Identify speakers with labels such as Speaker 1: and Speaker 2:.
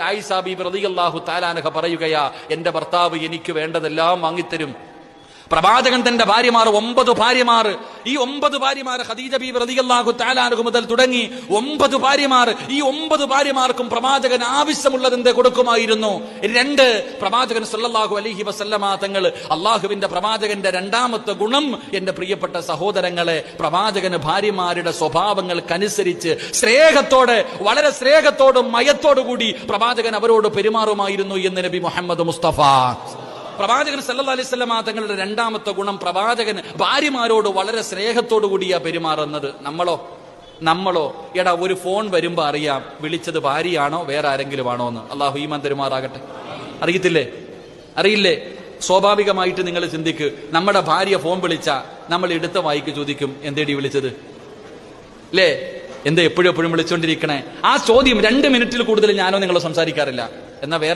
Speaker 1: ആയിഷ ബീബി റളിയല്ലാഹു തആല അൻഹ പറയുകയാ, എന്റെ ഭർത്താവ് എനിക്ക് വേണ്ടതെല്ലാം വാങ്ങിത്തരും. പ്രവാചകൻ തന്റെ ഭാര്യമാർ 9 ഭാര്യമാർ, ഈ 9 ഭാര്യമാർ ഖദീജ ബീബി റളിയല്ലാഹു തആല അൻഹ മുതൽ തുടങ്ങി 9 ഭാര്യമാർ, ഈ 9 ഭാര്യമാർക്കും പ്രവാചകൻ ആവശ്യമുള്ളതെന്ത് കൊടുക്കുമായിരുന്നു. 2 പ്രവാചകൻ സല്ലല്ലാഹു അലൈഹി വസല്ലമ തങ്ങൾ, അള്ളാഹുവിന്റെ പ്രവാചകന്റെ രണ്ടാമത്തെ ഗുണം, എന്റെ പ്രിയപ്പെട്ട സഹോദരങ്ങളെ, പ്രവാചകന് ഭാര്യമാരുടെ സ്വഭാവങ്ങൾക്കനുസരിച്ച് സ്നേഹത്തോടെ, വളരെ സ്നേഹത്തോടും മയത്തോടു കൂടി പ്രവാചകൻ അവരോട് പെരുമാറുമായിരുന്നു എന്ന് നബി മുഹമ്മദ് മുസ്തഫ പ്രവാചകൻ സല്ലല്ലാഹു അലൈഹി വസല്ലമ തങ്ങളുടെ രണ്ടാമത്തെ ഗുണം, പ്രവാചകൻ ഭാര്യമാരോട് വളരെ സ്നേഹത്തോടു കൂടിയാ പെരുമാറുന്നത്. നമ്മളോ എടാ ഒരു ഫോൺ വരുമ്പോ അറിയാം വിളിച്ചത് ഭാര്യയാണോ വേറെ ആരെങ്കിലും ആണോ എന്ന്. അള്ളാഹു ഈമാൻ തരുമാറാകട്ടെ. അറിയില്ലേ? സ്വാഭാവികമായിട്ട് നിങ്ങൾ ചിന്തിക്ക്, നമ്മുടെ ഭാര്യ ഫോൺ വിളിച്ചാ നമ്മൾ എടുത്ത വായിക്ക് ചോദിക്കും, എന്തേടി വിളിച്ചത് അല്ലേ, എന്താ എപ്പോഴും വിളിച്ചോണ്ടിരിക്കണേ? ആ ചോദ്യം 2 മിനിറ്റിൽ കൂടുതൽ ഞാനോ നിങ്ങളോ സംസാരിക്കാറില്ല. എന്നാ വേറെ